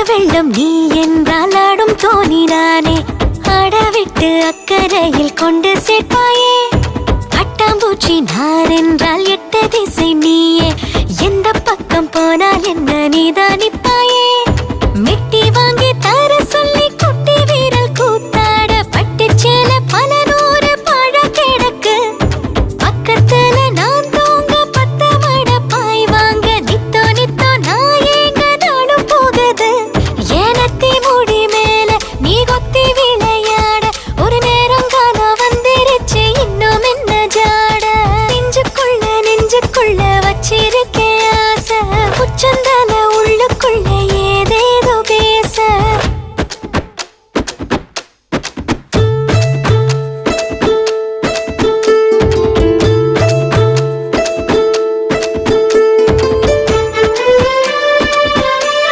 வெள்ளம் நீ என்றால் ஆடும் தோணி நானே. ஆடவிட்டு அக்கறையில் கொண்டு சேர்ப்பாயே. பட்டாம்பூச்சி நான் என்றால் எட்ட திசை நீயே. எந்த பக்கம் போனால் என்ன நீதான் நிப்பா.